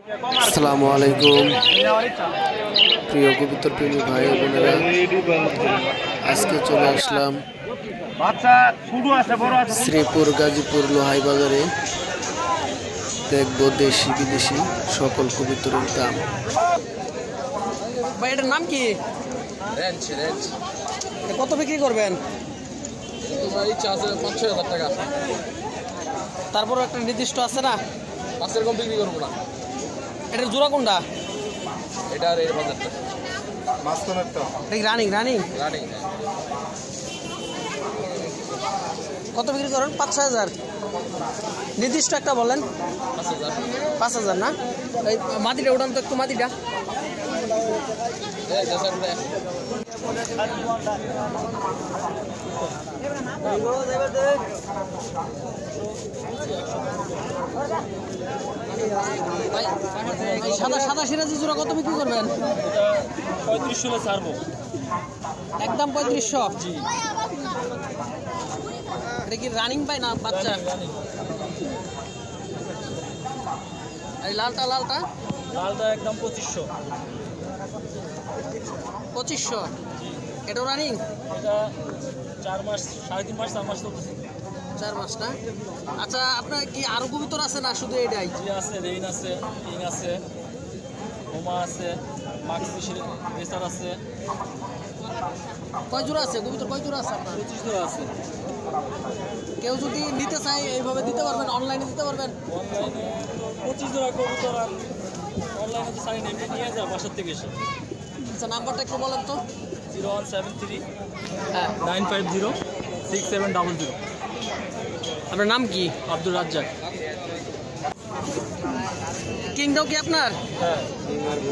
আসসালামু আলাইকুম প্রিয় কবুতর প্রেমী ভাই বোনেরা, আজকে চলে আসলাম শ্রীপুর গাজীপুর লোহাই বাজারে। দেখবো দেশি বিদেশি সকল কবুতরের দাম। ভাই এটার নাম কি? কত বিক্রি করবেন? তোমার ইচ্ছা আছে 5-6 হাজার টাকা। তারপর একটা নির্দিষ্ট আছে না, 5-এর কম বিক্রি করবো না। এটার জোড়া কোনটা? এটা আর 1,000 টাকা। রানিং রানিং রানিং কত বিক্রি করেন? 5-6 হাজার। নির্দিষ্ট একটা বলেন। 5,000। 5,000 না? এই মাটিটা উঠান তো একটু, মাটিটা। সাদা সাদা সিরাজি জোড়া কত বিক্রি করবেন? 3500 ছাড়বো। একদম 3500। জি। এটা কি রানিং পাই না বাচ্চা? এই লালটা লালটা লালটা একদম 2500। 2500। এটাও রানিং? এটা 4 মাস, 3.5 মাস, 4 মাস চলতেছে। 4 মাস না? আচ্ছা, আপনার কি আরো কবুতর আছে না শুধু এটাই? জি আছে, রেইন আছে, কিং আছে, হোমা আছে, মাক্স রেসার আছে। কয় জোড়া আছে কবুতর? কয় জোড়া আছে আপনার? 25 জোড়া আছে। কেউ যদি নিতে চায় এইভাবে দিতে পারবেন? অনলাইনে দিতে পারবেন? অনলাইনে তো 25 জোড়া কবুতর আর অনলাইনে তো সারি নেই, নিয়ে যায় বাসার থেকে এসে। আচ্ছা, নাম্বারটা একটু বলেন তো। 0173 হ্যাঁ। 950 6700। আপনার নাম কি? আব্দুর রাজ্জাক। কিংটাও কি আপনার? হ্যাঁ।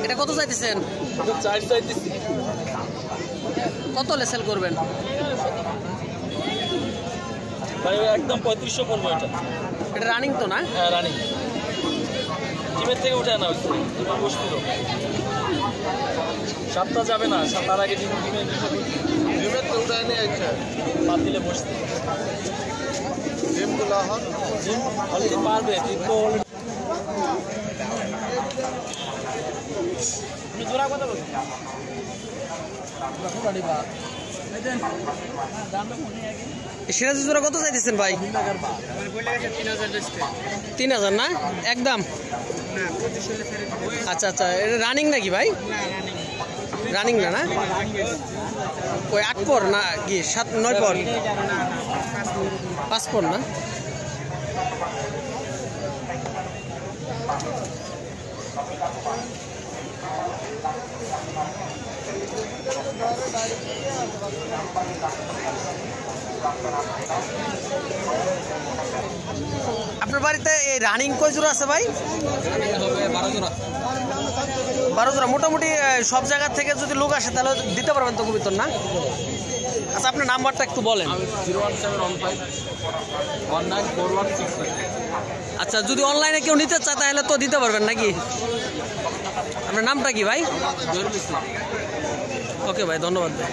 এটা কত চাইতেছেন? এটা 4 চাইতেছি। কত হলে সেল করবেন? ভাই একদম 3500 পড়বো এটা। এটা রানিং তো না? হ্যাঁ রানিং। জিমের থেকে উঠে আনা হচ্ছে, জিমে বসছিল। সপ্তাহ যাবে না, তার আগে জিমের তো উঠে আনে আচ্ছা বাদ দিলে বসতে। জিমগুলো জিম অলরেডি পারবে, জিম তো জোড়া কথা বলছি। সিরাজি জোড়া কত চাইতেছেন ভাই? 3000 না? একদম? আচ্ছা আচ্ছা, এটা রানিং নাকি ভাই? রানিং না? না ওই 8 পর না কি 7-9 পর? 5 পর না? আপনার বাড়িতে এই রানিং কয় জোড়া আছে ভাই? 12 জোড়া। 12 জোড়া। মোটামুটি সব জায়গা থেকে যদি লোক আসে তাহলে দিতে পারবেন তো কবুতর না? আচ্ছা, আপনার নাম্বারটা একটু বলেন। 01715 194165। আচ্ছা, যদি অনলাইনে কেউ নিতে চায় তাহলে তো দিতে পারবেন নাকি? আপনার নামটা কি ভাই? ওকে ভাই, ধন্যবাদ ভাই।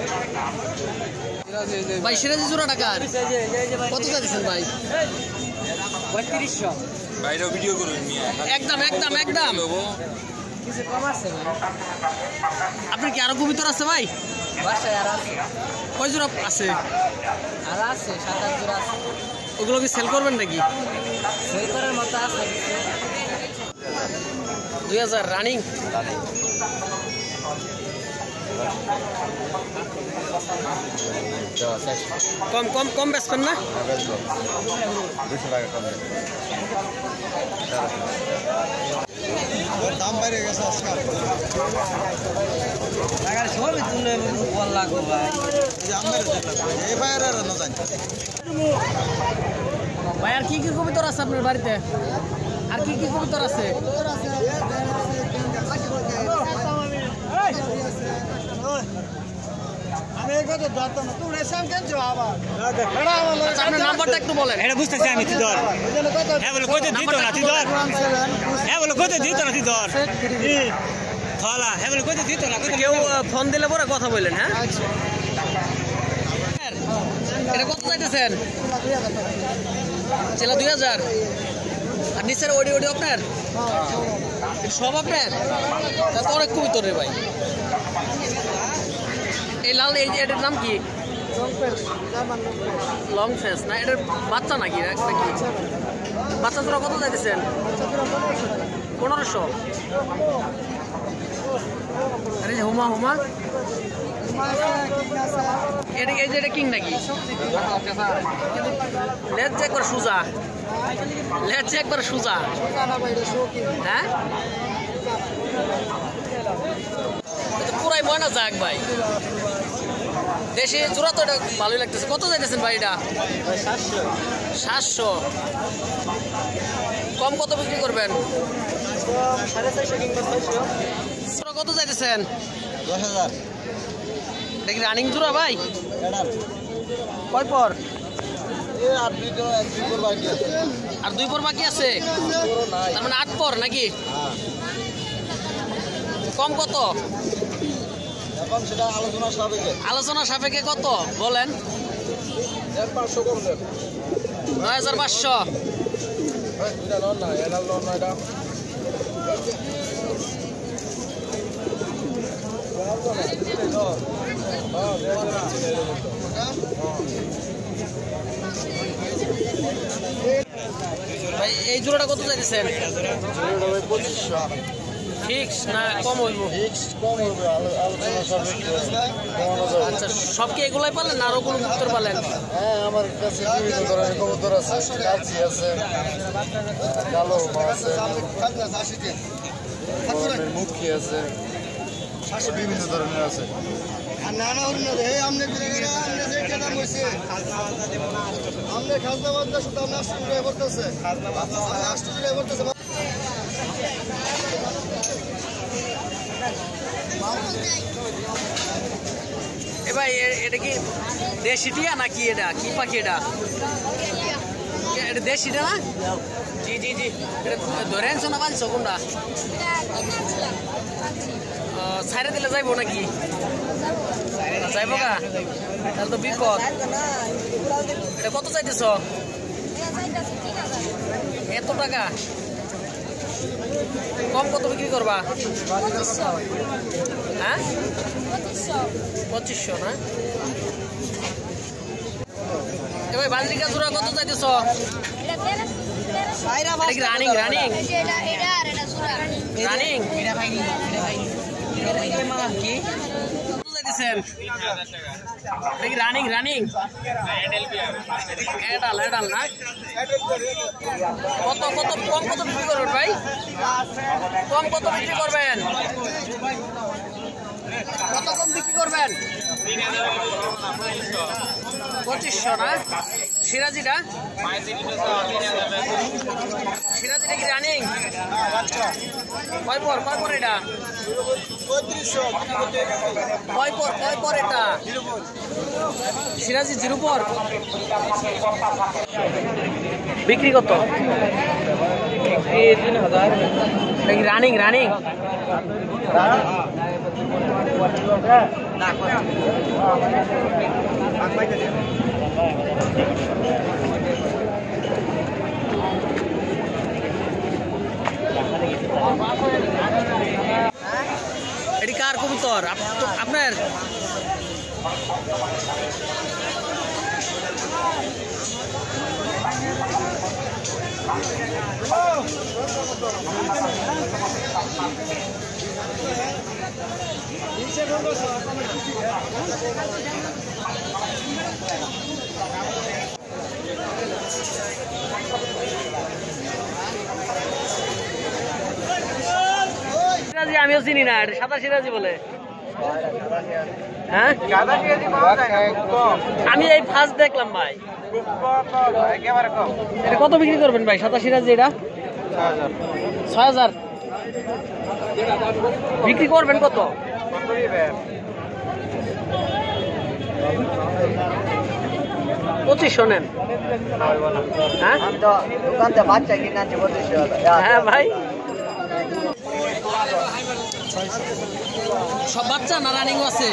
ভাই সিরাজি জোড়া টাকা কত চাইছেন ভাই? 3500। বাইরেও ভিডিও করবেন মিয়া। একদম একদম একদম। কিছু কম আছে ভাই? আপনার কি আরো কবুতর আছে ভাই? বাসায় আর আছে। কয় জোড়া আছে? আর আছে 7-8 জোড়া আছে। ওগুলো কি সেল করবেন নাকি? সেল করার মতো আছে। 2000 রানিং? কম কম কম বেচবেন না? 200 টাকা কম দাম বাইরে গেছে আজকাল। ভাই আর কি কি কবুতর আছে আপনার বাড়িতে? আর কি কি কবুতর আছে? আপনার নাম্বারটা একটু বলেন। এটা বুঝতেছি আমি, তুই ধর। হ্যাঁ বলে কইতে দিত না, তুই ধর। হ্যাঁ বলে কইতে দিত না, তুই ধর। থালা হ্যাঁ বলে কইতে দিত না। কেউ ফোন দিলে পরে কথা বললেন। হ্যাঁ, এটা কত চাইতেছেন? 2000। আর নিচের ওডি ওডি আপনার সব আপনার তা তো অনেক কবিতর রে ভাই। এই লাল এটার নাম কি? লং ফেস না, এটার বাচ্চা নাকি নাকি বাচ্চা জোড়া কত যাইতেছেন? 1500। আরে হুমা হুমা এটা এই যে এটা কিং নাকি? লেজ একবার সোজা, লেজ একবার সোজা। হ্যাঁ পুরাই ময়না যাক ভাই। দেশে জোড়া তো এটা ভালোই লাগতেছে। কত যাইতেছেন ভাই এটা? 700। কম কত বিক্রি করবেন? 450 কত যাইতেছেন? 10,000 এটা কি রানিং জোড়া ভাই? কয় পর? আর 2 পর বাকি আছে। আর 2 পর বাকি আছে, তার মানে 8 পর নাকি? কম কত? এখন সেটা আলোচনা সাপেক্ষে। আলোচনা সাপেক্ষে কত বলেন? 500 কম দেন। 9500। এটা লন না, এটা লন না এটা। ভাই এই জোড়াটা কত চাইতেছেন? 2500 ফিক্স না কম হইব? ফিক্স কম হবে, আলোচনা সাপেক্ষে কমানো যাবে। আচ্ছা, সব কি এগুলাই পালেন না আরো কোনো উত্তর পালেন? হ্যাঁ, আমার কাছে বিভিন্ন ধরনের কবুতর আছে, কালচি আছে, কালো হুমা আছে, মুখী আছে, বিভিন্ন ধরনের আছে। এ ভাই এটা কি দেশিটিয়া নাকি? এটা কি পাখি? এটা এটা দেশিটা না? জি জি জি। এটা ধরে আনছো না বানছো কোনটা? ছাইরে দিলে যাইবো নাকি? যাইবো গা, তাহলে তো বিপদ। এটা কত চাইতেছ? এত টাকা? কম কত বিক্রি করবা? হ্যাঁ 2500 না? এ ভাই বাজরিকা জোড়া কত চাইতেছ? রানিং রানিং রানিং কি কত চাইতেছেন? রানিং রানিং এডাল এডাল না? কত কত কম কত বিক্রি করবেন ভাই? কম কত বিক্রি করবেন? কত কম বিক্রি করবেন? 2500 না? সিরাজিটা সিরাজিটা কি রানিং? কয় পর এটা? 3500 কয় পর এটা? সিরাজি 0 পর বিক্রি কত? 3000। রানিং রানিং এটি কার কবুতর? আপনার? আমিও চিনি না, সাদা সিরাজি বলে। হ্যাঁ আমি এই ফার্স্ট দেখলাম ভাই। এটা কত বিক্রি করবেন ভাই সাদা সিরাজি? এটা 6000 বিক্রি করবেন কত? 2500 নেন। হ্যাঁ ভাই সব বাচ্চা না রানিং আছে?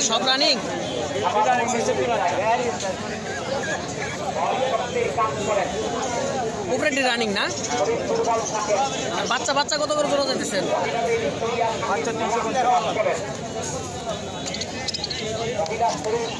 সব রানিং। উপরেটি রানিং না? আর বাচ্চা বাচ্চা কত করে জোড়া যাইতেছেন? বাচ্চা 350